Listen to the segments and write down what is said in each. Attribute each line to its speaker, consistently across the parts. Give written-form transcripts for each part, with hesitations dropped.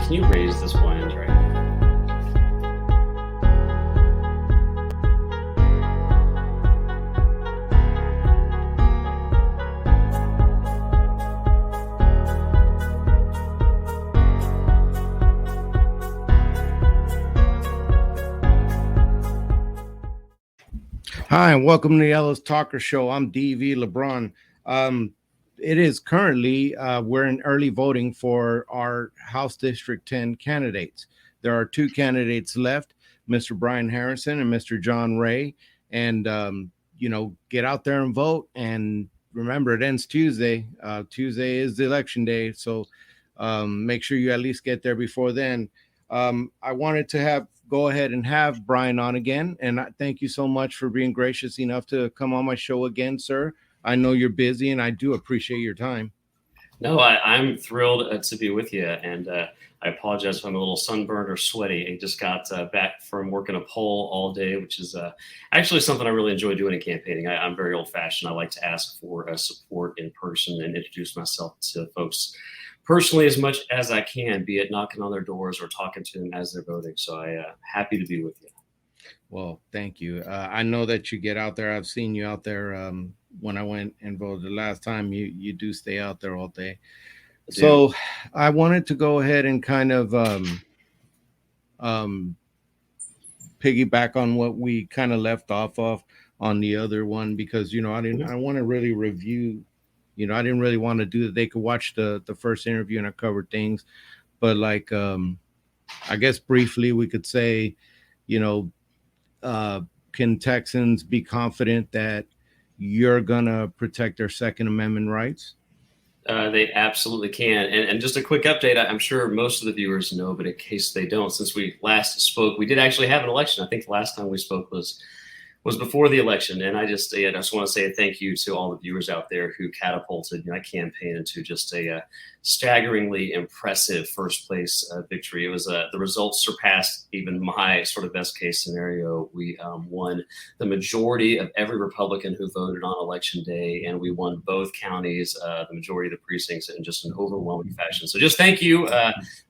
Speaker 1: Can you raise this blind right now?
Speaker 2: Hi, and welcome to the Ellis Talker Show. I'm DV LeBron. It is currently, we're in early voting for our House District 10 candidates. There are two candidates left, Mr. Brian Harrison and Mr. John Ray. And, get out there and vote. And remember, it ends Tuesday. Tuesday is the election day. So make sure you at least get there before then. I wanted to go ahead and have Brian on again. And I thank you so much for being gracious enough to come on my show again, sir. I know you're busy and I do appreciate your time.
Speaker 1: No, I'm thrilled to be with you. And I apologize if I'm a little sunburned or sweaty. I just got back from working a poll all day, which is actually something I really enjoy doing in campaigning. I'm very old fashioned. I like to ask for support in person and introduce myself to folks personally as much as I can, be it knocking on their doors or talking to them as they're voting. So I'm happy to be with you.
Speaker 2: Well, thank you. I know that you get out there. I've seen you out there when I went and voted the last time. You do stay out there all day. So I wanted to go ahead and kind of piggyback on what we kind of left off of on the other one, because, I want to really review. I didn't really want to do that. They could watch the first interview and I covered things. But I guess briefly we could say, can Texans be confident that you're going to protect their Second Amendment rights?
Speaker 1: They absolutely can. And just a quick update, I'm sure most of the viewers know, but in case they don't, since we last spoke, we did actually have an election. I think the last time we spoke was before the election. And I just want to say a thank you to all the viewers out there who catapulted my campaign into just a staggeringly impressive first place victory. It was the results surpassed even my sort of best case scenario. We won the majority of every Republican who voted on election day, and we won both counties, the majority of the precincts, in just an overwhelming fashion. So just thank you.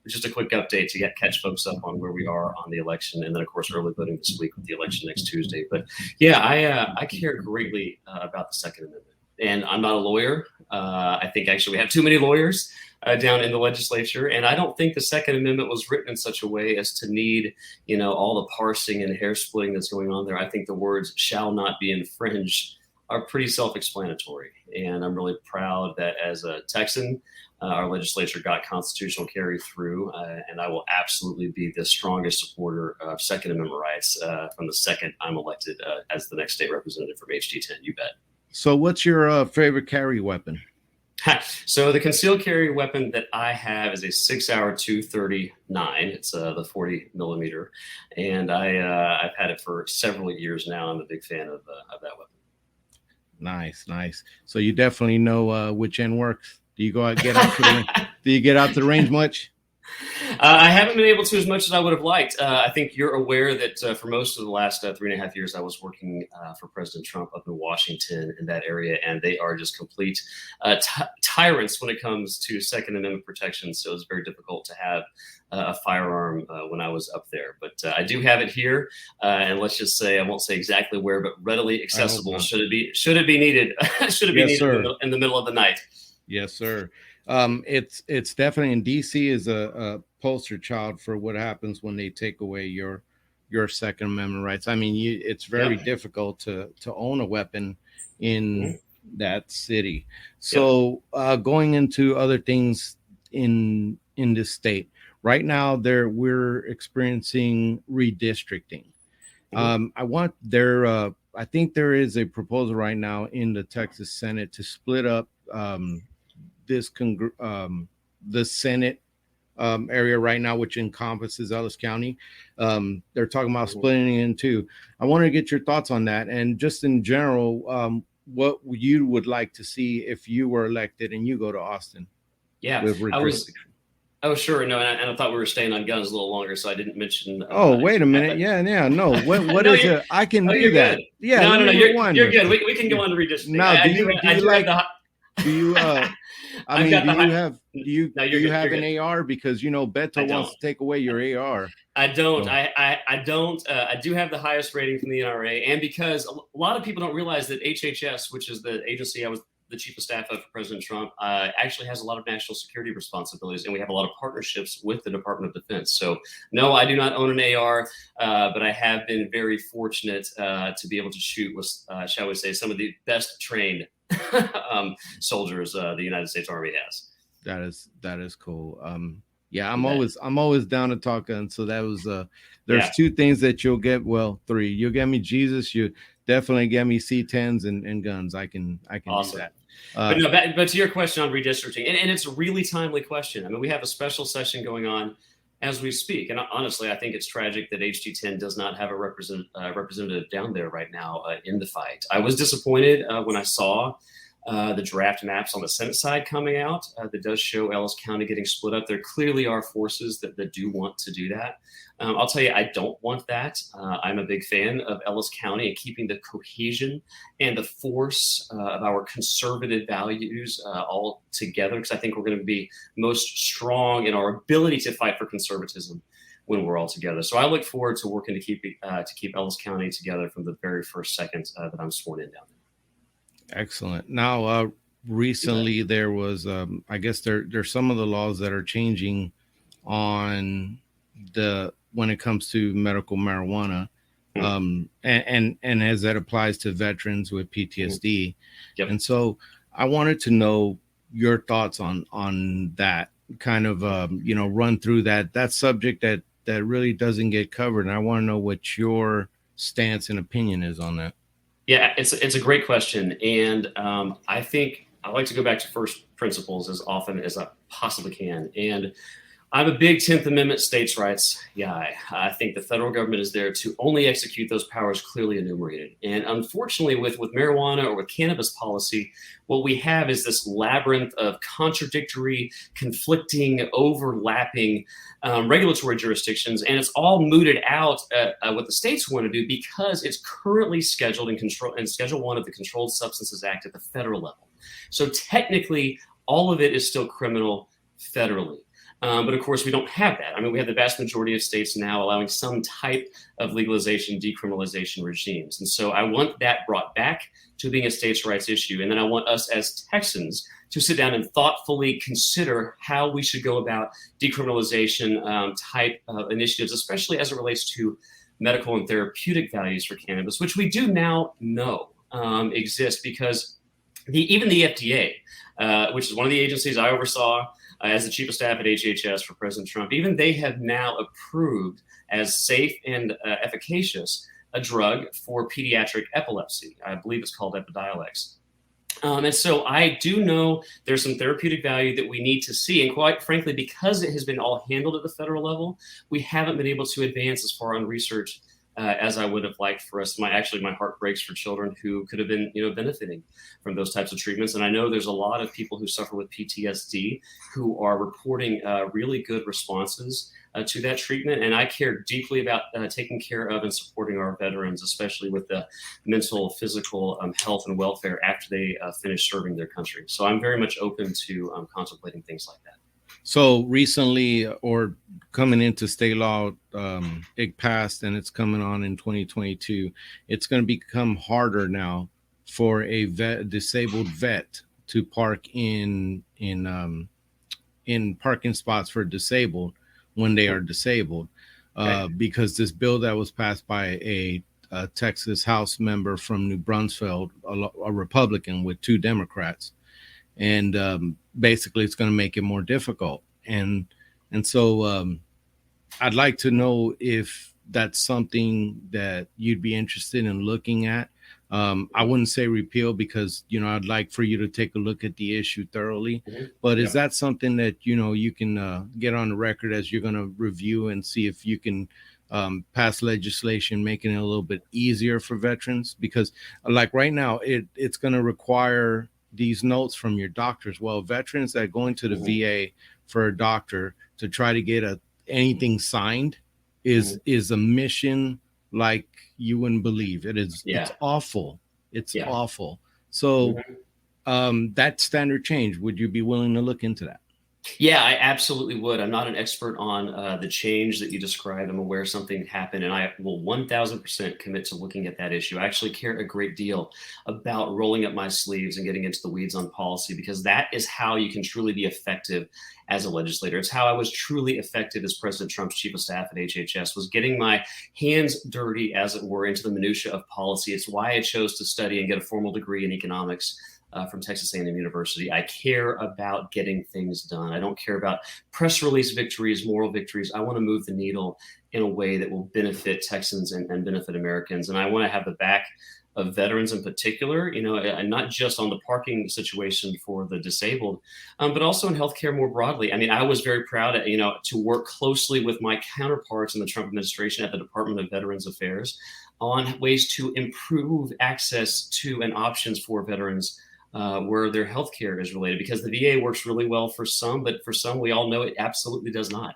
Speaker 1: Just a quick update to catch folks up on where we are on the election, and then of course early voting this week with the election next Tuesday. But yeah, I care greatly about the Second Amendment, and I'm not a lawyer. I think actually we have too many lawyers down in the legislature, and I don't think the Second Amendment was written in such a way as to need, all the parsing and hair splitting that's going on there. I think the words "shall not be infringed" are pretty self-explanatory, and I'm really proud that as a Texan, our legislature got constitutional carry through, and I will absolutely be the strongest supporter of Second Amendment rights from the second I'm elected as the next state representative from HD10. You bet.
Speaker 2: So what's your favorite carry weapon?
Speaker 1: So the concealed carry weapon that I have is a 6-hour 239. It's the 40 millimeter, and I've had it for several years now. I'm a big fan of that weapon.
Speaker 2: Nice. So you definitely know which end works. Do you get out to the range much?
Speaker 1: I haven't been able to as much as I would have liked. I think you're aware that for most of the last 3.5 years, I was working for President Trump up in Washington in that area, and they are just complete tyrants when it comes to Second Amendment protection. So it's very difficult to have a firearm when I was up there. But I do have it here, and let's just say, I won't say exactly where, but readily accessible. Should it be needed? Should it be needed in the middle of the night?
Speaker 2: Yes, sir. It's definitely, in DC is a poster child for what happens when they take away your Second Amendment rights. I mean, it's very difficult to own a weapon in that city. So going into other things in this state right now, we're experiencing redistricting. I think there is a proposal right now in the Texas Senate to split up the Senate area right now, which encompasses Ellis County. They're talking about splitting it in two. I want to get your thoughts on that, and just in general, what you would like to see if you were elected and you go to Austin.
Speaker 1: Yeah, I was sure. No, and I thought we were staying on guns a little longer, so I didn't mention.
Speaker 2: Wait a minute. Yeah. No. What is it? I can do that.
Speaker 1: Good. Yeah. No. You're good. We can go on to redistricting.
Speaker 2: Now, do you like Do you I
Speaker 1: I've
Speaker 2: mean,
Speaker 1: got the high. No,
Speaker 2: do
Speaker 1: you're
Speaker 2: you
Speaker 1: good. You're
Speaker 2: have an
Speaker 1: good.
Speaker 2: AR? Because
Speaker 1: I
Speaker 2: Beto wants
Speaker 1: don't.
Speaker 2: to take away your AR.
Speaker 1: I don't.
Speaker 2: So
Speaker 1: I don't. I do have the highest rating from the NRA, and because a lot of people don't realize that HHS, which is the agency I was the chief of staff of for President Trump, actually has a lot of national security responsibilities, and we have a lot of partnerships with the Department of Defense. So, no, I do not own an AR, but I have been very fortunate to be able to shoot with, shall we say, some of the best trained soldiers the United States Army has.
Speaker 2: that is cool. Yeah,
Speaker 1: You bet.
Speaker 2: I'm always down to talk. And so that was there's
Speaker 1: Yeah.
Speaker 2: two things that you'll get. Well, three. You'll get me Jesus. You definitely get me C10s and guns. I can
Speaker 1: Awesome.
Speaker 2: do that.
Speaker 1: But no, but to your question on redistricting, and it's a really timely question. I mean, we have a special session going on as we speak, and honestly, I think it's tragic that HG10 does not have a representative down there right now in the fight. I was disappointed when I saw the draft maps on the Senate side coming out that does show Ellis County getting split up. There clearly are forces that do want to do that. I'll tell you, I don't want that. I'm a big fan of Ellis County and keeping the cohesion and the force of our conservative values all together, because I think we're going to be most strong in our ability to fight for conservatism when we're all together. So I look forward to working to keep Ellis County together from the very first second that I'm sworn in down there.
Speaker 2: Excellent. Now, recently there was, I guess there's some of the laws that are changing on when it comes to medical marijuana, and as that applies to veterans with PTSD.
Speaker 1: Yep.
Speaker 2: And so I wanted to know your thoughts on that kind of, run through that subject that really doesn't get covered. And I want to know what your stance and opinion is on that.
Speaker 1: Yeah, it's a great question, and I think I like to go back to first principles as often as I possibly can. And I'm a big 10th Amendment states' rights guy. I think the federal government is there to only execute those powers clearly enumerated. And unfortunately, with marijuana or with cannabis policy, what we have is this labyrinth of contradictory, conflicting, overlapping regulatory jurisdictions, and it's all mooted out what the states want to do because it's currently scheduled in Schedule 1 of the Controlled Substances Act at the federal level. So technically, all of it is still criminal federally. But of course, we don't have that. I mean, we have the vast majority of states now allowing some type of legalization, decriminalization regimes. And so I want that brought back to being a states' rights issue. And then I want us as Texans to sit down and thoughtfully consider how we should go about decriminalization type of initiatives, especially as it relates to medical and therapeutic values for cannabis, which we do now know exist because even the FDA, which is one of the agencies I oversaw as the chief of staff at HHS for President Trump, even they have now approved as safe and efficacious a drug for pediatric epilepsy. I believe it's called Epidiolex. And so I do know there's some therapeutic value that we need to see. And quite frankly, because it has been all handled at the federal level, we haven't been able to advance as far on research as I would have liked for us. My heart breaks for children who could have been, benefiting from those types of treatments. And I know there's a lot of people who suffer with PTSD who are reporting really good responses to that treatment. And I care deeply about taking care of and supporting our veterans, especially with the mental, physical health and welfare after they finish serving their country. So I'm very much open to contemplating things like that.
Speaker 2: So recently, or coming into state law, it passed and it's coming on in 2022. It's going to become harder now for a disabled vet to park in parking spots for disabled when they are disabled, because this bill that was passed by a Texas House member from New Brunswick, a Republican with 2 Democrats. And basically it's going to make it more difficult. And so I'd like to know if that's something that you'd be interested in looking at. I wouldn't say repeal because, I'd like for you to take a look at the issue thoroughly. But is that something that, you can get on the record as you're going to review and see if you can pass legislation making it a little bit easier for veterans? Because like right now, it's going to require these notes from your doctors. Well, veterans that go into the VA for a doctor to try to get anything signed is a mission like you wouldn't believe. It's awful. It's awful. So that standard change. Would you be willing to look into that?
Speaker 1: Yeah, I absolutely would. I'm not an expert on the change that you described. I'm aware something happened, and I will 1000% commit to looking at that issue. I actually care a great deal about rolling up my sleeves and getting into the weeds on policy, because that is how you can truly be effective as a legislator. It's how I was truly effective as President Trump's chief of staff at HHS, was getting my hands dirty, as it were, into the minutia of policy. It's why I chose to study and get a formal degree in economics from Texas A&M University. I care about getting things done. I don't care about press release victories, moral victories. I want to move the needle in a way that will benefit Texans and benefit Americans. And I want to have the back of veterans in particular, and not just on the parking situation for the disabled, but also in healthcare more broadly. I mean, I was very proud, to work closely with my counterparts in the Trump administration at the Department of Veterans Affairs on ways to improve access to and options for veterans where their health care is related, because the VA works really well for some, but for some, we all know it absolutely does not.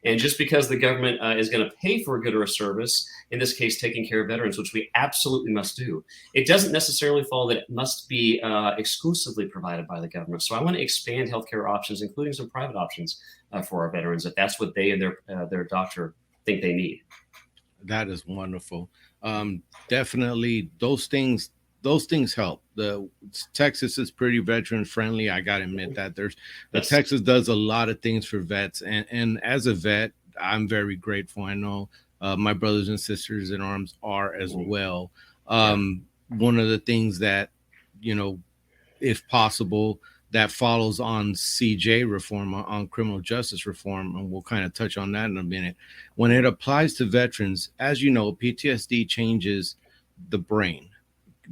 Speaker 1: And just because the government is going to pay for a good or a service, in this case, taking care of veterans, which we absolutely must do, it doesn't necessarily follow that it must be exclusively provided by the government. So I want to expand healthcare options, including some private options for our veterans, if that's what they and their doctor think they need.
Speaker 2: That is wonderful. Definitely, those things help. The Texas is pretty veteran friendly. I gotta admit that Texas does a lot of things for vets, and as a vet, I'm very grateful. I know my brothers and sisters in arms are as well. One of the things that, if possible, that follows on CJ reform, on criminal justice reform, and we'll kind of touch on that in a minute. When it applies to veterans, as you know, PTSD changes the brain.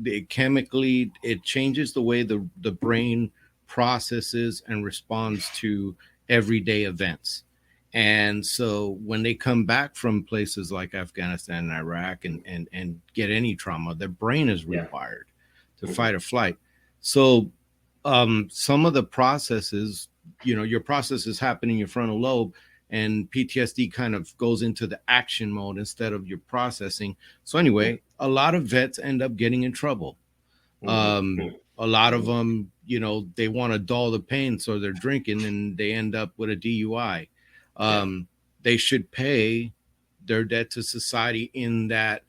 Speaker 2: It changes the way the brain processes and responds to everyday events. And so when they come back from places like Afghanistan and Iraq and get any trauma, their brain is rewired to fight or flight. So some of the processes, your processes happen in your frontal lobe, and PTSD kind of goes into the action mode instead of your processing. So anyway, a lot of vets end up getting in trouble. A lot of them, they want to dull the pain, so they're drinking and they end up with a DUI. They should pay their debt to society in that,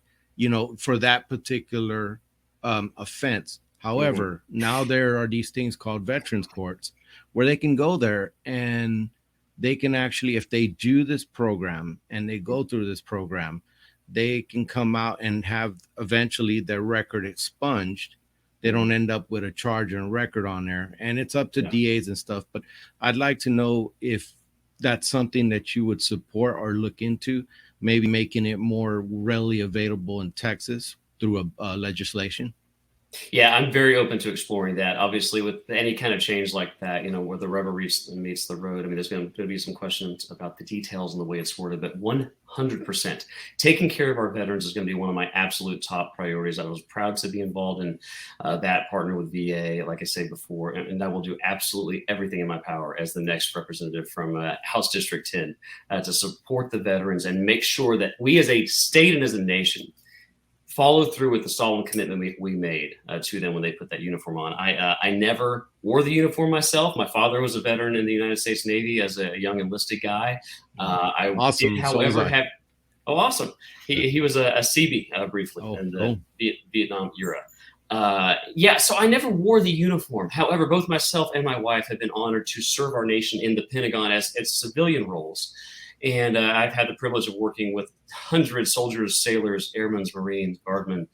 Speaker 2: for that particular offense. However, now there are these things called veterans courts where they can go there and they can actually, if they do this program and they go through this program, they can come out and have eventually their record expunged. They don't end up with a charge and record on there, and it's up to DAs and stuff. But I'd like to know if that's something that you would support or look into, maybe making it more readily available in Texas through a legislation.
Speaker 1: Yeah, I'm very open to exploring that. Obviously, with any kind of change like that, where the rubber meets the road, I mean, there's going to be some questions about the details and the way it's worded, but 100% taking care of our veterans is going to be one of my absolute top priorities. I was proud to be involved in that, partner with VA, like I said before, and I will do absolutely everything in my power as the next representative from House District 10 to support the veterans and make sure that we as a state and as a nation follow through with the solemn commitment we made to them when they put that uniform on. I never wore the uniform myself. My father was a veteran in the United States Navy as a young enlisted guy.
Speaker 2: Awesome.
Speaker 1: Did, however, awesome. He was a Seabee briefly in the Vietnam era. So I never wore the uniform. However, both myself and my wife have been honored to serve our nation in the Pentagon as civilian roles. And I've had the privilege of working with hundreds, soldiers, sailors, airmen, Marines, guardmen,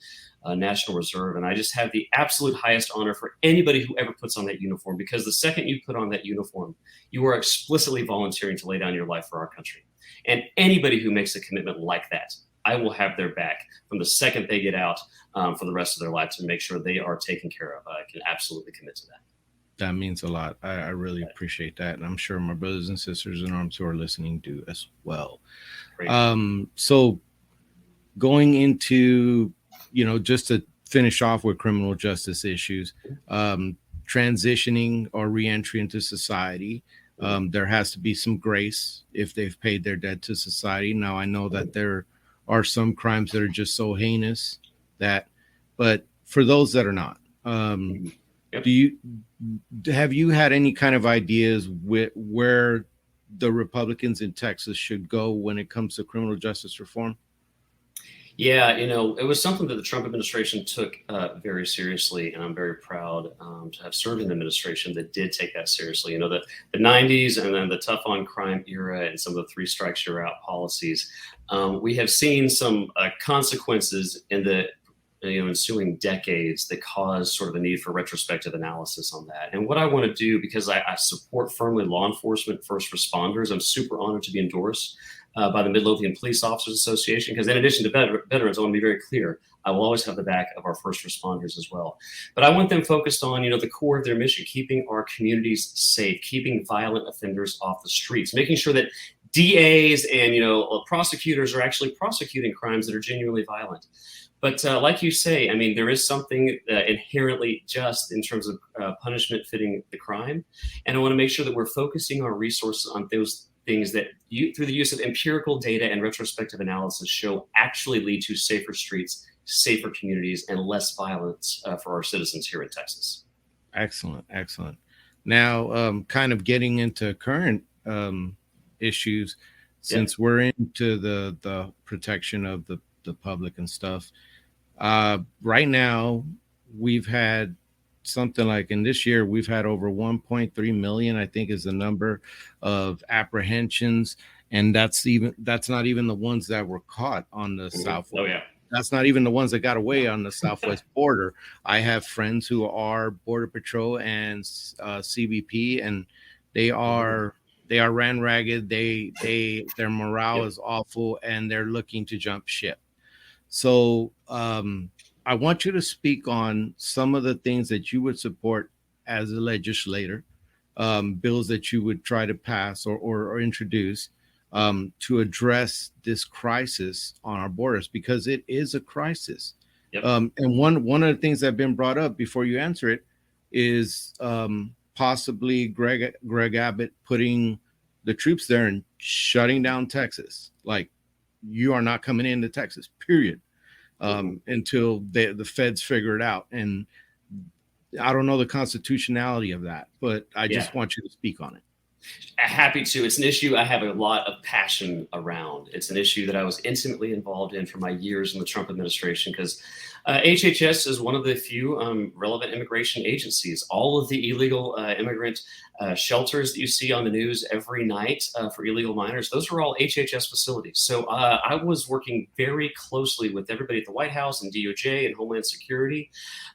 Speaker 1: National Reserve. And I just have the absolute highest honor for anybody who ever puts on that uniform, because the second you put on that uniform, you are explicitly volunteering to lay down your life for our country. And anybody who makes a commitment like that, I will have their back from the second they get out for the rest of their life to make sure they are taken care of. I can absolutely commit to that.
Speaker 2: That means a lot. I really appreciate that. And I'm sure my brothers and sisters in arms who are listening do as well. So going into, just to finish off with criminal justice issues, transitioning or reentry into society, there has to be some grace if they've paid their debt to society. Now, I know that there are some crimes that are just so heinous but for those that are not,
Speaker 1: Yep.
Speaker 2: Do you have you had any kind of ideas where the Republicans in Texas should go when it comes to criminal justice reform?
Speaker 1: Yeah, it was something that the Trump administration took very seriously, and I'm very proud to have served in an administration that did take that seriously. The 90s and then the tough on crime era and some of the three strikes you're out policies. We have seen some consequences in the ensuing decades that cause sort of a need for retrospective analysis on that. And what I want to do, because I support firmly law enforcement, first responders, I'm super honored to be endorsed by the Midlothian Police Officers Association, because in addition to veterans, I want to be very clear, I will always have the back of our first responders as well. But I want them focused on, the core of their mission, keeping our communities safe, keeping violent offenders off the streets, making sure that DAs and, prosecutors are actually prosecuting crimes that are genuinely violent. But like you say, I mean, there is something inherently just in terms of punishment fitting the crime. And I want to make sure that we're focusing our resources on those things that through the use of empirical data and retrospective analysis show actually lead to safer streets, safer communities, and less violence for our citizens here in Texas.
Speaker 2: Excellent. Excellent. Now, kind of getting into current issues, since we're into the protection of the public and stuff. Right now, we've had something like in this year, we've had over 1.3 million, I think is the number of apprehensions. And that's not even the ones that were caught on the Southwest.
Speaker 1: Oh, yeah.
Speaker 2: That's not even the ones that got away on the Southwest border. I have friends who are Border Patrol and CBP, and they are ran ragged. Their morale is awful, and they're looking to jump ship. So I want you to speak on some of the things that you would support as a legislator, bills that you would try to pass or introduce to address this crisis on our borders, because it is a crisis.
Speaker 1: Yep.
Speaker 2: And one of the things that have been brought up before you answer it is possibly Greg Abbott putting the troops there and shutting down Texas. Like, you are not coming into Texas, period, until the feds figure it out. And I don't know the constitutionality of that, but I just want you to speak on it.
Speaker 1: Happy to. It's an issue I have a lot of passion around. It's an issue that I was intimately involved in for my years in the Trump administration, because HHS is one of the few relevant immigration agencies. All of the illegal immigrant shelters that you see on the news every night for illegal minors, those are all HHS facilities. So I was working very closely with everybody at the White House and DOJ and Homeland Security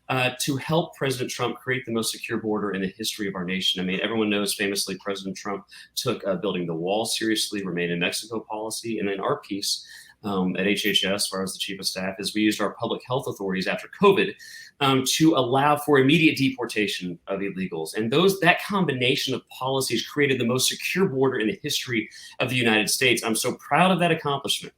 Speaker 1: to help President Trump create the most secure border in the history of our nation. I mean, everyone knows famously President Trump took building the wall seriously, Remain in Mexico policy, and then our piece at HHS, where I was the chief of staff, is we used our public health authorities after COVID to allow for immediate deportation of illegals. And that combination of policies created the most secure border in the history of the United States. I'm so proud of that accomplishment.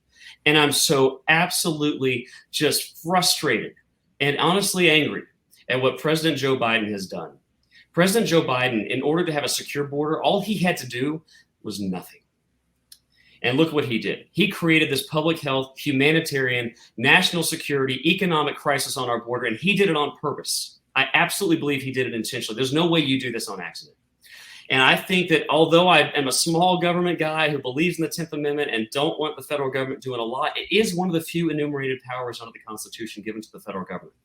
Speaker 1: And I'm so absolutely just frustrated and honestly angry at what President Joe Biden has done. President Joe Biden, in order to have a secure border, all he had to do was nothing. And look what he did. He created this public health, humanitarian, national security, economic crisis on our border, and he did it on purpose. I absolutely believe he did it intentionally. There's no way you do this on accident. And I think that although I am a small government guy who believes in the 10th Amendment and don't want the federal government doing a lot, it is one of the few enumerated powers under the Constitution given to the federal government.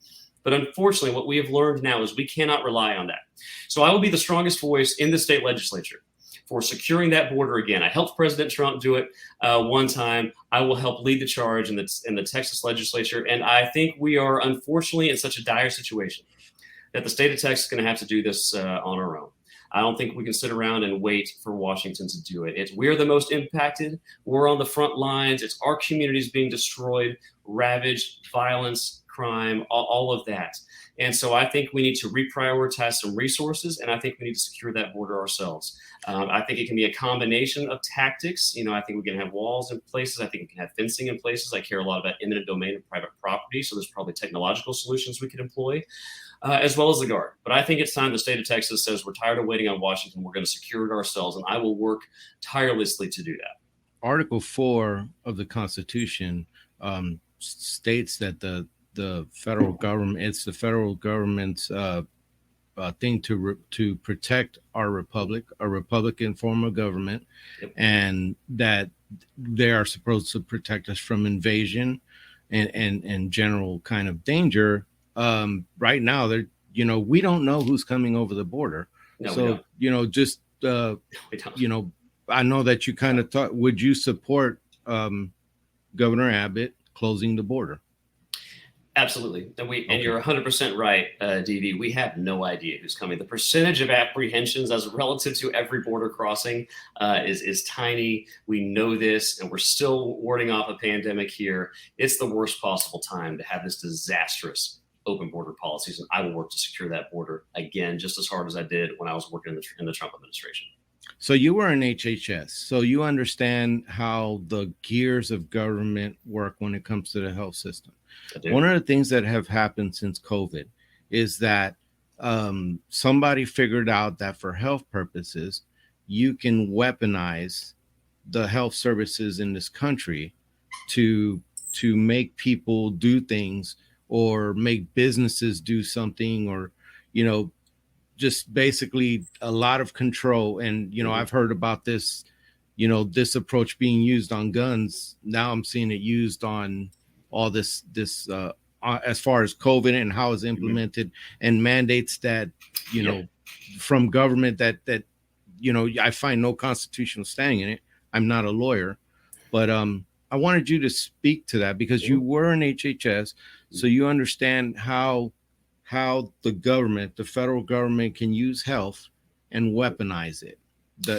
Speaker 1: But unfortunately, what we have learned now is we cannot rely on that. So I will be the strongest voice in the state legislature for securing that border again. I helped President Trump do it one time. I will help lead the charge in the Texas legislature. And I think we are unfortunately in such a dire situation that the state of Texas is going to have to do this on our own. I don't think we can sit around and wait for Washington to do it. We're the most impacted. We're on the front lines. It's our communities being destroyed, ravaged, violence, crime, all of that. And so I think we need to reprioritize some resources, and I think we need to secure that border ourselves. I think it can be a combination of tactics. I think we can have walls in places. I think we can have fencing in places. I care a lot about eminent domain and private property, so there's probably technological solutions we could employ, as well as the Guard. But I think it's time the state of Texas says we're tired of waiting on Washington. We're going to secure it ourselves, and I will work tirelessly to do that.
Speaker 2: Article 4 of the Constitution states that the federal government, it's the federal government's thing to protect our republic, a republican form of government,
Speaker 1: Yep.
Speaker 2: and that they are supposed to protect us from invasion and general kind of danger. Right now, they're we don't know who's coming over the border,
Speaker 1: No, we
Speaker 2: so
Speaker 1: don't.
Speaker 2: just
Speaker 1: We don't.
Speaker 2: I know that you kind of thought, would you support Governor Abbott closing the border?
Speaker 1: Absolutely. And you're 100% right, DV. We have no idea who's coming. The percentage of apprehensions as relative to every border crossing is tiny. We know this, and we're still warding off a pandemic here. It's the worst possible time to have this disastrous open border policies, and I will work to secure that border again just as hard as I did when I was working in the Trump administration.
Speaker 2: So you were in HHS, so you understand how the gears of government work when it comes to the health system. One of the things that have happened since COVID is that somebody figured out that for health purposes, you can weaponize the health services in this country to make people do things or make businesses do something, or just basically a lot of control. And I've heard about this this approach being used on guns. Now I'm seeing it used on all this as far as COVID and how it's implemented, and mandates that from government that I find no constitutional standing in it. I'm not a lawyer, but I wanted you to speak to that because you were in HHS, so you understand how the government, the federal government, can use health and weaponize it,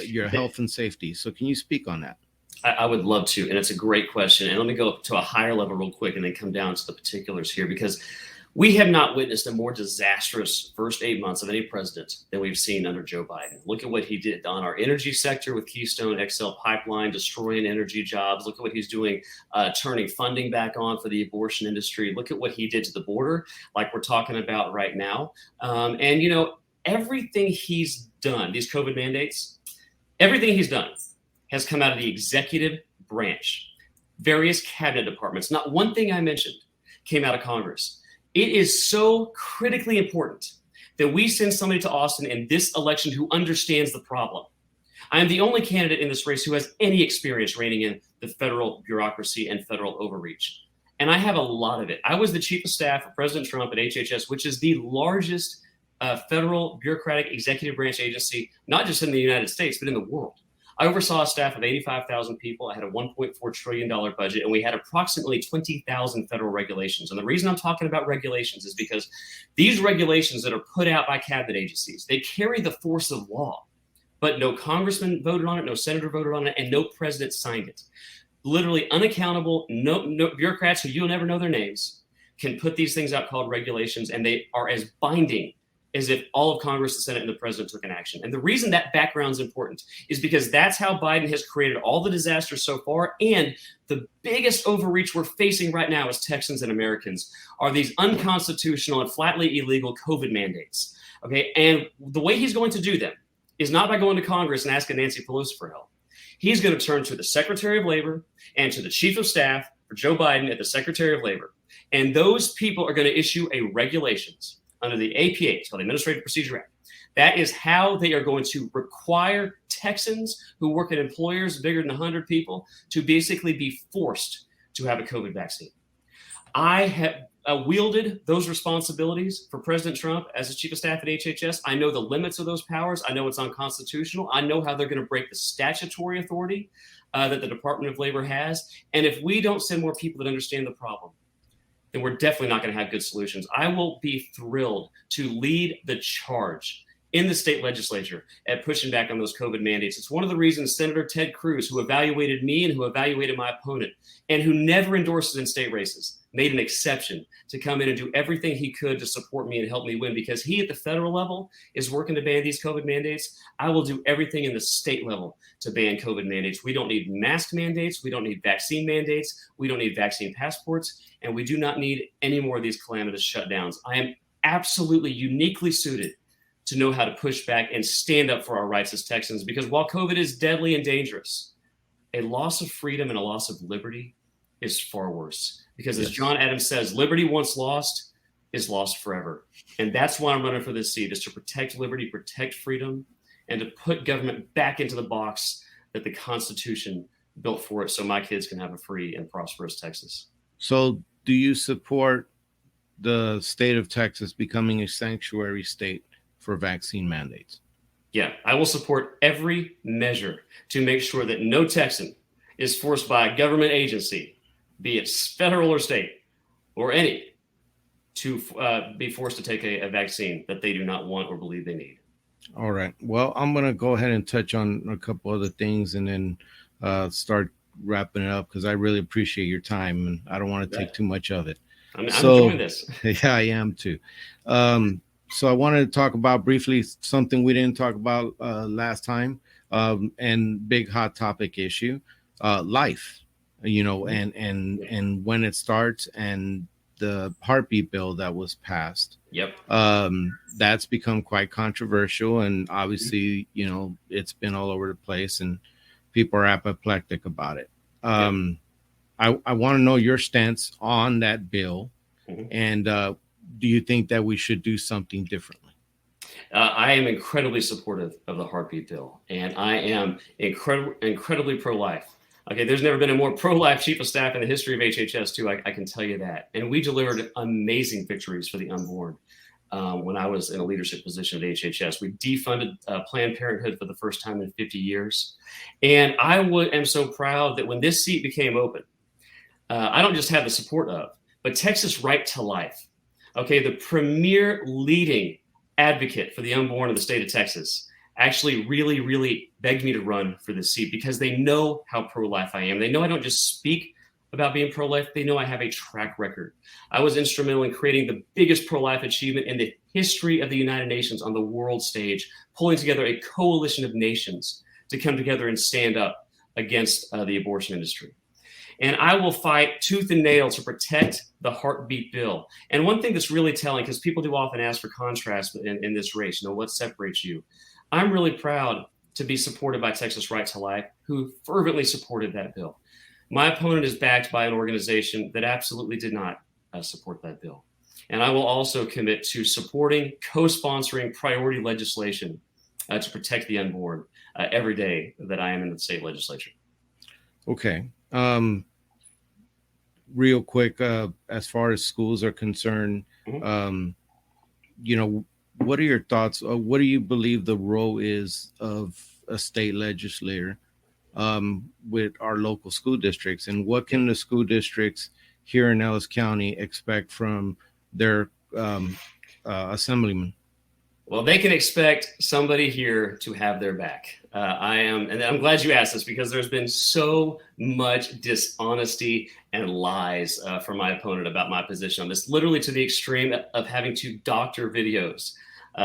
Speaker 2: your health and safety. So can you speak on that?
Speaker 1: I would love to, and it's a great question. And let me go up to a higher level real quick and then come down to the particulars here, because we have not witnessed a more disastrous first 8 months of any president than we've seen under Joe Biden. Look at what he did on our energy sector with Keystone XL pipeline, destroying energy jobs. Look at what he's doing, turning funding back on for the abortion industry. Look at what he did to the border, like we're talking about right now. And everything he's done, these COVID mandates, everything he's done has come out of the executive branch, various cabinet departments. Not one thing I mentioned came out of Congress. It is so critically important that we send somebody to Austin in this election who understands the problem. I am the only candidate in this race who has any experience reining in the federal bureaucracy and federal overreach. And I have a lot of it. I was the chief of staff of President Trump at HHS, which is the largest federal bureaucratic executive branch agency, not just in the United States, but in the world. I oversaw a staff of 85,000 people. I had a $1.4 trillion budget, and we had approximately 20,000 federal regulations. And the reason I'm talking about regulations is because these regulations that are put out by cabinet agencies, they carry the force of law, but no congressman voted on it, no senator voted on it, and no president signed it. Literally unaccountable, no bureaucrats who you'll never know their names can put these things out called regulations, and they are as binding as if all of Congress, the Senate, and the president took an action. And the reason that background is important is because that's how Biden has created all the disasters so far. And the biggest overreach we're facing right now as Texans and Americans are these unconstitutional and flatly illegal COVID mandates. Okay. And the way he's going to do them is not by going to Congress and asking Nancy Pelosi for help. He's going to turn to the Secretary of Labor and to the Chief of Staff for Joe Biden at the Secretary of Labor. And those people are going to issue a regulations under the APA, it's called the Administrative Procedure Act. That is how they are going to require Texans who work at employers bigger than 100 people to basically be forced to have a COVID vaccine. I have wielded those responsibilities for President Trump as the chief of staff at HHS. I know the limits of those powers. I know it's unconstitutional. I know how they're going to break the statutory authority that the Department of Labor has. And if we don't send more people that understand the problem, then we're definitely not going to have good solutions. I will be thrilled to lead the charge in the state legislature at pushing back on those COVID mandates. It's one of the reasons Senator Ted Cruz, who evaluated me and who evaluated my opponent, and who never endorsed it in state races, made an exception to come in and do everything he could to support me and help me win, because he at the federal level is working to ban these COVID mandates. I will do everything in the state level to ban COVID mandates. We don't need mask mandates. We don't need vaccine mandates. We don't need vaccine passports. And we do not need any more of these calamitous shutdowns. I am absolutely uniquely suited to know how to push back and stand up for our rights as Texans, because while COVID is deadly and dangerous, a loss of freedom and a loss of liberty is far worse. Because as John Adams says, liberty once lost is lost forever. And that's why I'm running for this seat, is to protect liberty, protect freedom, and to put government back into the box that the Constitution built for it, so my kids can have a free and prosperous Texas.
Speaker 2: So do you support the state of Texas becoming a sanctuary state for vaccine mandates?
Speaker 1: Yeah, I will support every measure to make sure that no Texan is forced by a government agency, be it federal or state or any, to be forced to take a vaccine that they do not want or believe they need.
Speaker 2: All right. Well, I'm going to go ahead and touch on a couple other things and then start wrapping it up, because I really appreciate your time and I don't want to take too much of it.
Speaker 1: I'm enjoying this.
Speaker 2: Yeah, I am too. So I wanted to talk about briefly something we didn't talk about last time, and big hot topic issue, life, and when it starts, and the heartbeat bill that was passed.
Speaker 1: Yep.
Speaker 2: That's become quite controversial, and obviously, it's been all over the place and people are apoplectic about it. I want to know your stance on that bill. Mm-hmm. And do you think that we should do something differently?
Speaker 1: I am incredibly supportive of the heartbeat bill, and I am incredibly pro-life. Okay, there's never been a more pro-life chief of staff in the history of HHS, too. I can tell you that. And we delivered amazing victories for the unborn when I was in a leadership position at HHS. We defunded Planned Parenthood for the first time in 50 years. And I am so proud that when this seat became open, I don't just have the support of, but Texas Right to Life. Okay, the premier leading advocate for the unborn in the state of Texas actually really begged me to run for this seat, because they know how pro-life I am. They know I don't just speak about being pro-life. They know I have a track record. I was instrumental in creating the biggest pro-life achievement in the history of the United Nations on the world stage, pulling together a coalition of nations to come together and stand up against the abortion industry. And I will fight tooth and nail to protect the heartbeat bill. And one thing that's really telling, because people do often ask for contrast in this race, what separates you? I'm really proud to be supported by Texas Right to Life, who fervently supported that bill. My opponent is backed by an organization that absolutely did not support that bill. And I will also commit to supporting, co-sponsoring priority legislation to protect the unborn every day that I am in the state legislature.
Speaker 2: Okay. Real quick, as far as schools are concerned, mm-hmm. What are your thoughts? What do you believe the role is of a state legislator with our local school districts, and what can the school districts here in Ellis County expect from their assemblyman?
Speaker 1: Well, they can expect somebody here to have their back. And I'm glad you asked this, because there's been so much dishonesty and lies from my opponent about my position on this, literally to the extreme of having to doctor videos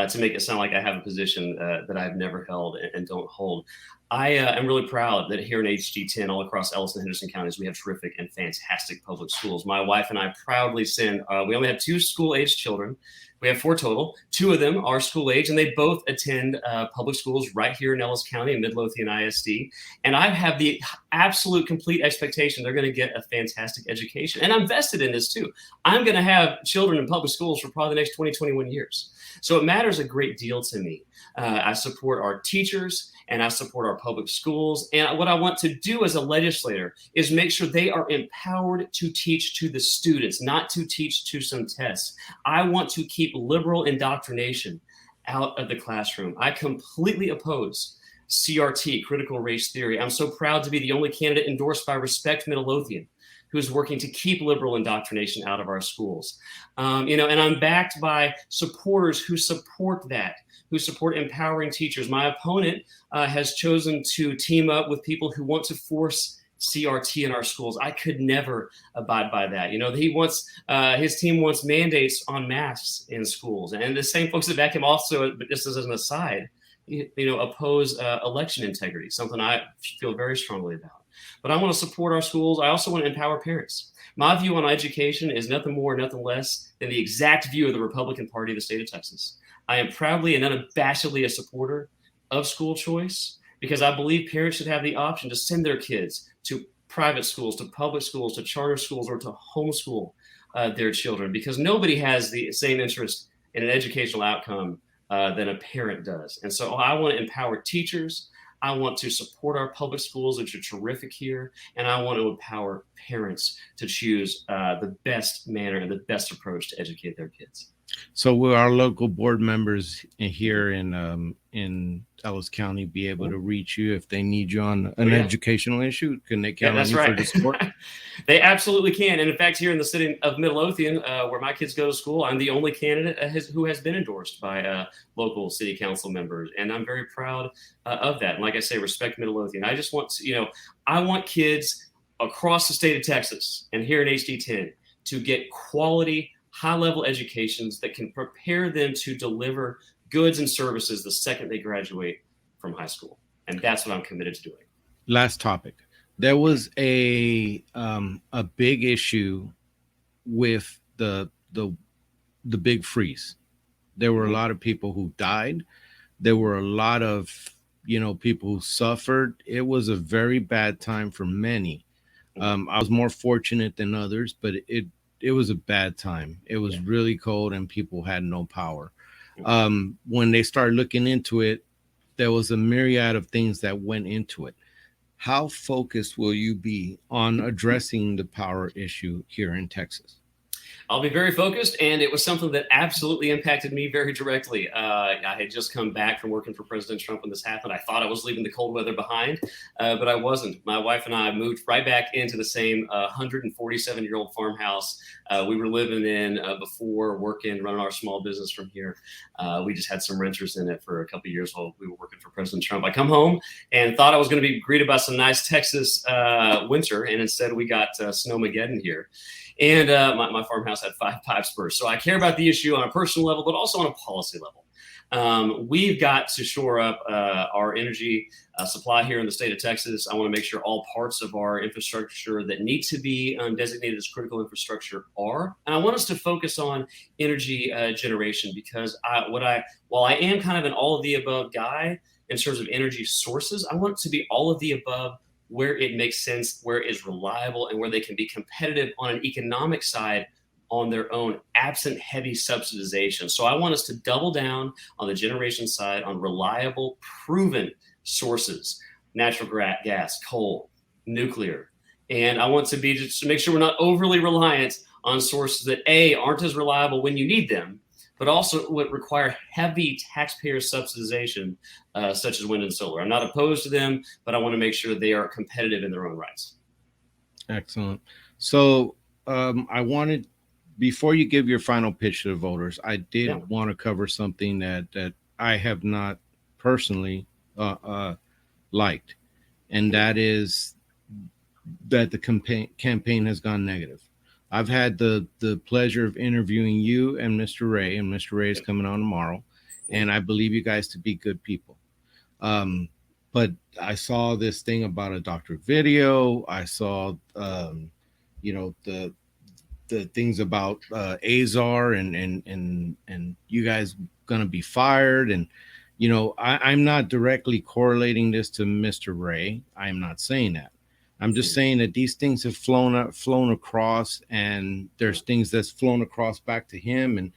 Speaker 1: to make it sound like I have a position that I've never held and don't hold. I am really proud that here in HG10, all across Ellis and Henderson counties, we have terrific and fantastic public schools. My wife and I proudly send, we only have 2 school-aged children. We have 4 total. 2 of them are school age, and they both attend public schools right here in Ellis County and Midlothian ISD. And I have the absolute complete expectation they're going to get a fantastic education. And I'm vested in this too. I'm going to have children in public schools for probably the next 20, 21 years. So it matters a great deal to me. I support our teachers and I support our public schools. And what I want to do as a legislator is make sure they are empowered to teach to the students, not to teach to some tests. I want to keep liberal indoctrination out of the classroom. I completely oppose CRT, critical race theory. I'm so proud to be the only candidate endorsed by Respect Midlothian, who's working to keep liberal indoctrination out of our schools. And I'm backed by supporters who support that, who support empowering teachers. My opponent has chosen to team up with people who want to force CRT in our schools. I could never abide by that. He wants his team wants mandates on masks in schools, and the same folks that back him also, but just as an aside, oppose election integrity, something I feel very strongly about. But I want to support our schools. I also want to empower parents. My view on education is nothing more, nothing less than the exact view of the Republican Party of the state of Texas. I am proudly and unabashedly a supporter of school choice, because I believe parents should have the option to send their kids to private schools, to public schools, to charter schools, or to homeschool. their children, because nobody has the same interest in an educational outcome than a parent does. And so I want to empower teachers. I want to support our public schools, which are terrific here. And I want to empower parents to choose the best manner and the best approach to educate their kids.
Speaker 2: So will our local board members here in Ellis County be able to reach you if they need you on an educational issue? Can they count on you for the support?
Speaker 1: They absolutely can. And in fact, here in the city of Midlothian, where my kids go to school, I'm the only candidate who has been endorsed by local city council members. And I'm very proud of that. And like I say, respect Midlothian. I just want to, I want kids across the state of Texas and here in HD10 to get quality, high-level educations that can prepare them to deliver goods and services the second they graduate from high school. And that's what I'm committed to doing.
Speaker 2: Last topic. There was a big issue with the big freeze. There were a lot of people who died. There were a lot of, people who suffered. It was a very bad time for many. I was more fortunate than others, but it was a bad time. It was really cold and people had no power. When they started looking into it, there was a myriad of things that went into it. How focused will you be on addressing the power issue here in Texas?
Speaker 1: I'll be very focused, and it was something that absolutely impacted me very directly. I had just come back from working for President Trump when this happened. I thought I was leaving the cold weather behind, but I wasn't. My wife and I moved right back into the same 147-year-old farmhouse we were living in before working, running our small business from here. We just had some renters in it for a couple of years while we were working for President Trump. I come home and thought I was going to be greeted by some nice Texas winter, and instead we got snowmageddon here. And my farmhouse had 5 pipes burst. So I care about the issue on a personal level, but also on a policy level. We've got to shore up our energy supply here in the state of Texas. I want to make sure all parts of our infrastructure that need to be designated as critical infrastructure are. And I want us to focus on energy generation, because while I am kind of an all of the above guy in terms of energy sources, I want it to be all of the above where it makes sense, where it is reliable, and where they can be competitive on an economic side on their own, absent heavy subsidization. So I want us to double down on the generation side on reliable, proven sources, natural gas, coal, nuclear. And I want to be just to make sure we're not overly reliant on sources that aren't as reliable when you need them, but also would require heavy taxpayer subsidization, such as wind and solar. I'm not opposed to them, but I want to make sure they are competitive in their own rights.
Speaker 2: Excellent. So I wanted, before you give your final pitch to the voters, I did want to cover something that I have not personally liked, and that is that the campaign has gone negative. I've had the pleasure of interviewing you and Mr. Ray, and Mr. Ray is coming on tomorrow, and I believe you guys to be good people. But I saw this thing about a doctor video. I saw, the things about Azar and you guys gonna be fired. And, I'm not directly correlating this to Mr. Ray. I'm not saying that. I'm just saying that these things have flown across, and there's things that's flown across back to him. And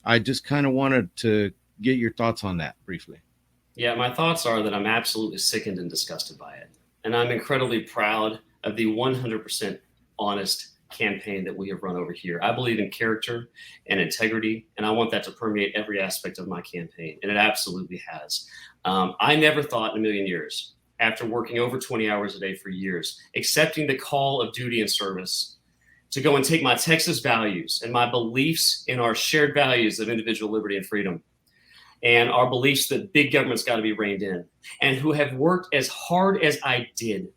Speaker 2: I just kind of wanted to get your thoughts on that briefly.
Speaker 1: Yeah, my thoughts are that I'm absolutely sickened and disgusted by it. And I'm incredibly proud of the 100% honest campaign that we have run over here. I believe in character and integrity, and I want that to permeate every aspect of my campaign. And it absolutely has. I never thought in a million years, after working over 20 hours a day for years, accepting the call of duty and service to go and take my Texas values and my beliefs in our shared values of individual liberty and freedom, and our beliefs that big government's got to be reined in, and who have worked as hard as I did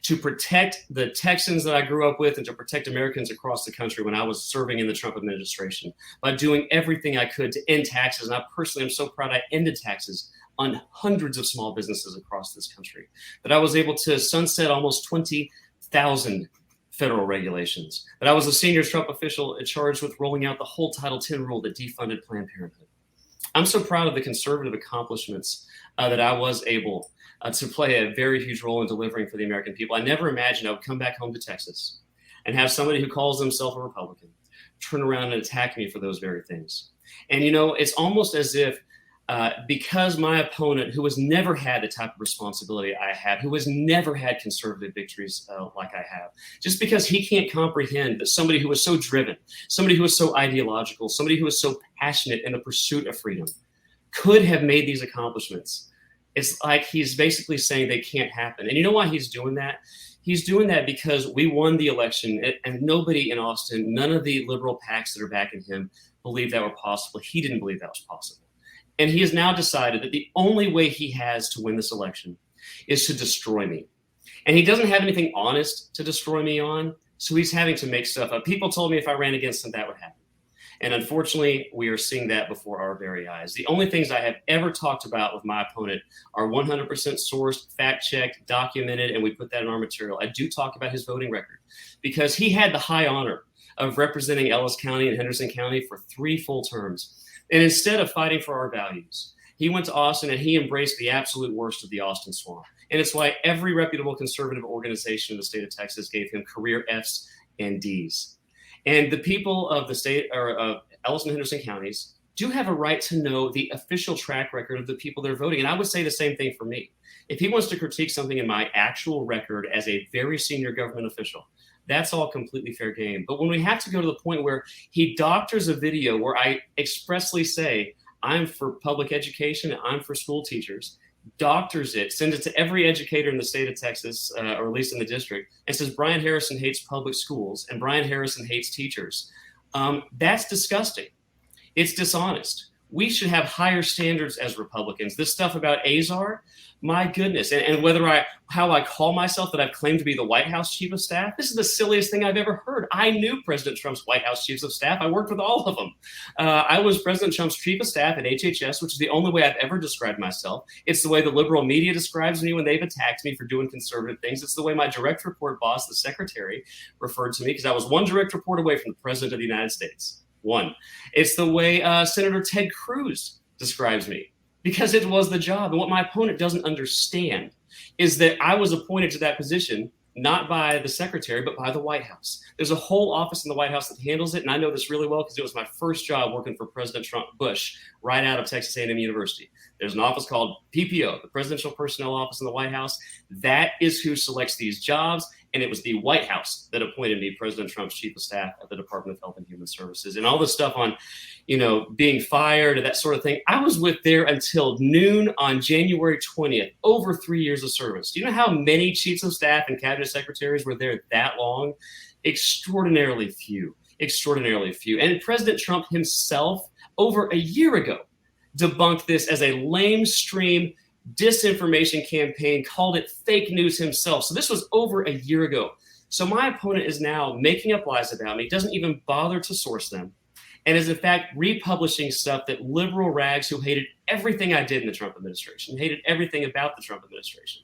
Speaker 1: to protect the Texans that I grew up with and to protect Americans across the country when I was serving in the Trump administration by doing everything I could to end taxes. And I personally am so proud I ended taxes on hundreds of small businesses across this country, that I was able to sunset almost 20,000 federal regulations, that I was a senior Trump official charged with rolling out the whole Title X rule that defunded Planned Parenthood. I'm so proud of the conservative accomplishments that I was able to play a very huge role in delivering for the American people. I never imagined I would come back home to Texas and have somebody who calls themselves a Republican, turn around and attack me for those very things. And, it's almost as if because my opponent, who has never had the type of responsibility I have, who has never had conservative victories like I have, just because he can't comprehend that somebody who was so driven, somebody who was so ideological, somebody who was so passionate in the pursuit of freedom could have made these accomplishments. It's like he's basically saying they can't happen. And you know why he's doing that? He's doing that because we won the election, and nobody in Austin, none of the liberal PACs that are backing him, believed that were possible. He didn't believe that was possible. And he has now decided that the only way he has to win this election is to destroy me. And he doesn't have anything honest to destroy me on, so he's having to make stuff up. People told me if I ran against him, that would happen. And unfortunately, we are seeing that before our very eyes. The only things I have ever talked about with my opponent are 100% sourced, fact-checked, documented, and we put that in our material. I do talk about his voting record because he had the high honor of representing Ellis County and Henderson County for 3 full terms. And instead of fighting for our values, he went to Austin and he embraced the absolute worst of the Austin swamp. And it's why every reputable conservative organization in the state of Texas gave him career Fs and Ds. And the people of the state or of Ellis and Henderson counties do have a right to know the official track record of the people they're voting. And I would say the same thing for me. If he wants to critique something in my actual record as a very senior government official, that's all completely fair game. But when we have to go to the point where he doctors a video where I expressly say, I'm for public education, I'm for school teachers, doctors it, sends it to every educator in the state of Texas, or at least in the district, and says Brian Harrison hates public schools and Brian Harrison hates teachers. That's disgusting. It's dishonest. We should have higher standards as Republicans. This stuff about Azar, my goodness, and how I call myself that I've claimed to be the White House Chief of Staff, this is the silliest thing I've ever heard. I knew President Trump's White House Chiefs of Staff. I worked with all of them. I was President Trump's Chief of Staff at HHS, which is the only way I've ever described myself. It's the way the liberal media describes me when they've attacked me for doing conservative things. It's the way my direct report boss, the secretary, referred to me, because I was one direct report away from the President of the United States. One. It's the way Senator Ted Cruz describes me, because it was the job. And what my opponent doesn't understand is that I was appointed to that position not by the secretary, but by the White House. There's a whole office in the White House that handles it, and I know this really well because it was my first job working for President Bush right out of Texas A&M University. There's an office called PPO, the Presidential Personnel Office in the White House. That is who selects these jobs, and it was the White House that appointed me President Trump's Chief of Staff at the Department of Health and Human Services. And all this stuff on, being fired and that sort of thing, I was with there until noon on January 20th, over 3 years of service. Do you know how many chiefs of staff and cabinet secretaries were there that long? Extraordinarily few. And President Trump himself, over a year ago, debunked this as a lamestream disinformation campaign, called it fake news himself. So this was over a year ago. So my opponent is now making up lies about me, doesn't even bother to source them, and is in fact republishing stuff that liberal rags who hated everything I did in the Trump administration, hated everything about the Trump administration,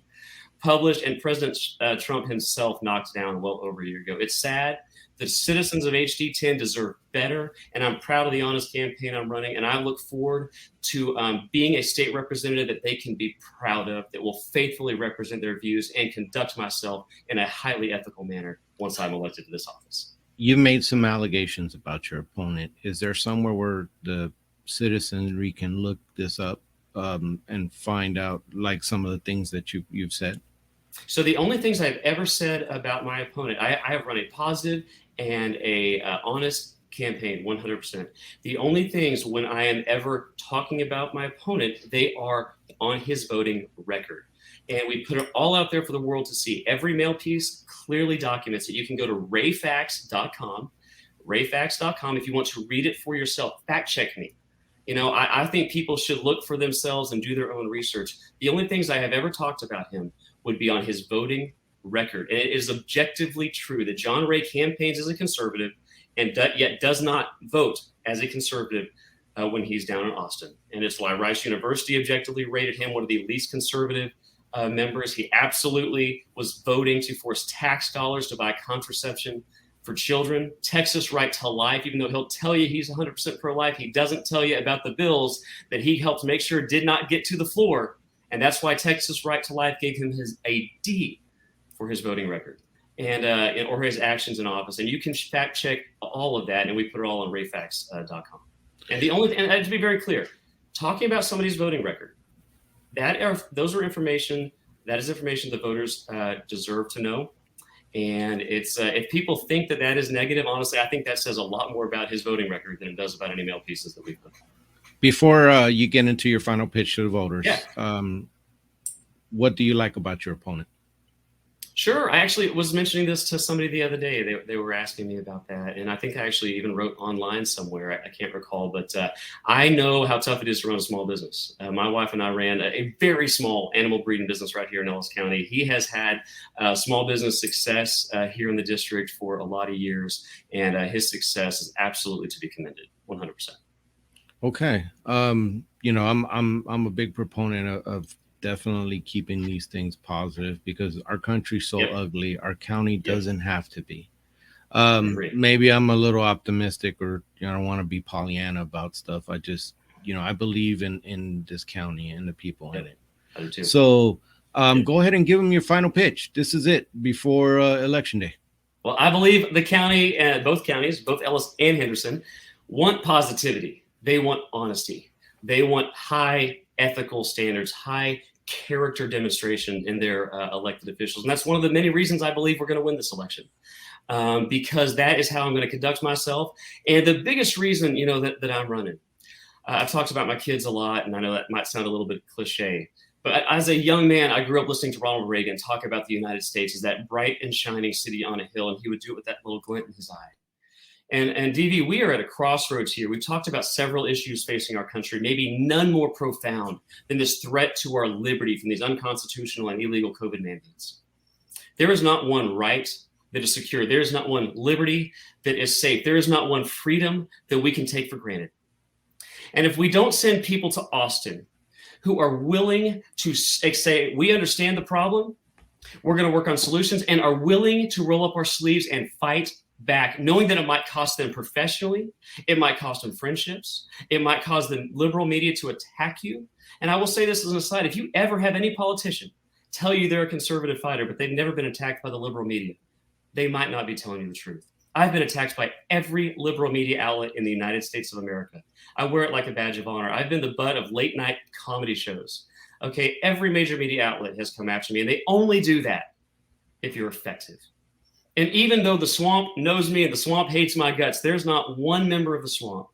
Speaker 1: published, and President Trump himself knocked down well over a year ago. It's sad. The citizens of HD10 deserve better, and I'm proud of the honest campaign I'm running, and I look forward to being a state representative that they can be proud of, that will faithfully represent their views and conduct myself in a highly ethical manner once I'm elected to this office.
Speaker 2: You made some allegations about your opponent. Is there somewhere where the citizenry can look this up and find out, like, some of the things that you've said?
Speaker 1: So the only things I've ever said about my opponent, I have run a positive and a honest campaign, 100%. The only things when I am ever talking about my opponent, they are on his voting record. And we put it all out there for the world to see. Every mail piece clearly documents it. You can go to rayfacts.com, rayfacts.com, if you want to read it for yourself. Fact check me. I think people should look for themselves and do their own research. The only things I have ever talked about him would be on his voting record. And it is objectively true that John Ray campaigns as a conservative and yet does not vote as a conservative when he's down in Austin. And it's why Rice University objectively rated him one of the least conservative members. He absolutely was voting to force tax dollars to buy contraception for children. Texas Right to Life, even though he'll tell you he's 100% pro-life, he doesn't tell you about the bills that he helped make sure did not get to the floor. And that's why Texas Right to Life gave him a D for his voting record. or his actions in office. And you can fact check all of that, and we put it all on rayfacts.com. And to be very clear, talking about somebody's voting record, that is information the voters deserve to know. And it's if people think that is negative, honestly, I think that says a lot more about his voting record than it does about any mail pieces that we've done.
Speaker 2: Before you get into your final pitch to the voters, what do you like about your opponent?
Speaker 1: Sure. I actually was mentioning this to somebody the other day. They were asking me about that. And I think I actually even wrote online somewhere. I can't recall, but I know how tough it is to run a small business. My wife and I ran a very small animal breeding business right here in Ellis County. He has had small business success here in the district for a lot of years, and his success is absolutely to be commended, 100%.
Speaker 2: Okay. I'm a big proponent of definitely keeping these things positive, because our country's so ugly. Our county doesn't have to be. Maybe I'm a little optimistic, or I don't want to be Pollyanna about stuff. I just, I believe in this county and the people in it.
Speaker 1: I do too.
Speaker 2: So go ahead and give them your final pitch. This is it before Election Day.
Speaker 1: Well, I believe the county, both counties, both Ellis and Henderson, want positivity. They want honesty. They want high ethical standards, high character demonstration in their elected officials. And that's one of the many reasons I believe we're going to win this election, because that is how I'm going to conduct myself. And the biggest reason, that I'm running, I've talked about my kids a lot, and I know that might sound a little bit cliche, but as a young man, I grew up listening to Ronald Reagan talk about the United States as that bright and shining city on a hill, and he would do it with that little glint in his eye. And DV, we are at a crossroads here. We've talked about several issues facing our country, maybe none more profound than this threat to our liberty from these unconstitutional and illegal COVID mandates. There is not one right that is secure. There is not one liberty that is safe. There is not one freedom that we can take for granted. And if we don't send people to Austin who are willing to say, we understand the problem, we're going to work on solutions, and are willing to roll up our sleeves and fight back, knowing that it might cost them professionally, it might cost them friendships, it might cause the liberal media to attack you. And I will say this as an aside, if you ever have any politician tell you they're a conservative fighter, but they've never been attacked by the liberal media, they might not be telling you the truth. I've been attacked by every liberal media outlet in the United States of America. I wear it like a badge of honor. I've been the butt of late night comedy shows. Okay, every major media outlet has come after me, and they only do that if you're effective. And even though the swamp knows me and the swamp hates my guts, there's not one member of the swamp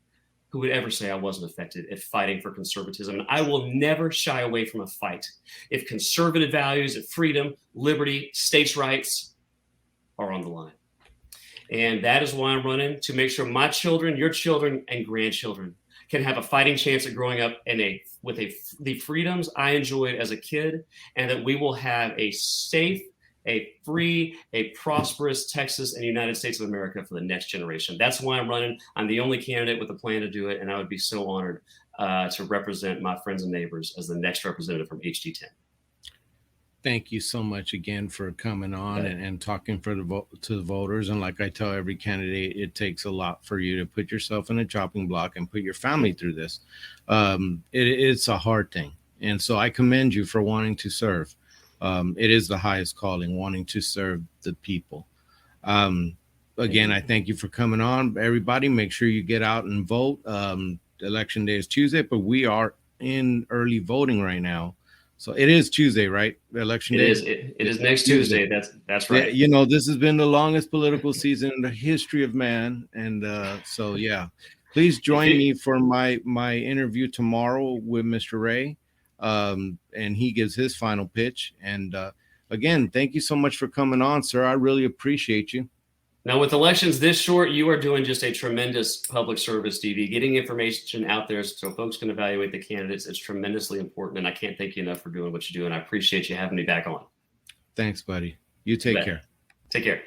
Speaker 1: who would ever say I wasn't effective at fighting for conservatism. And I will never shy away from a fight if conservative values, if freedom, liberty, states' rights are on the line. And that is why I'm running, to make sure my children, your children, and grandchildren can have a fighting chance at growing up with the freedoms I enjoyed as a kid, and that we will have a safe, a free, a prosperous Texas and United States of America for the next generation. That's why I'm running. I'm the only candidate with a plan to do it, and I would be so honored to represent my friends and neighbors as the next representative from HD10.
Speaker 2: Thank you so much again for coming on and talking to the voters. And like I tell every candidate, it takes a lot for you to put yourself in a chopping block and put your family through this. It's a hard thing. And so I commend you for wanting to serve. It is the highest calling, wanting to serve the people. Again, I thank you for coming on. Everybody, make sure you get out and vote. Election day is Tuesday, but we are in early voting right now. So it is Tuesday, right? Election day.
Speaker 1: It is next Tuesday. That's right.
Speaker 2: Yeah, this has been the longest political season in the history of man. And so, yeah, please join me for my interview tomorrow with Mr. Ray. And he gives his final pitch. And again, thank you so much for coming on, sir. I really appreciate you.
Speaker 1: Now, with elections this short, you are doing just a tremendous public service, DV. Getting information out there so folks can evaluate the candidates is tremendously important, and I can't thank you enough for doing what you do, and I appreciate you having me back on.
Speaker 2: Thanks, buddy. You take care.
Speaker 1: Take care.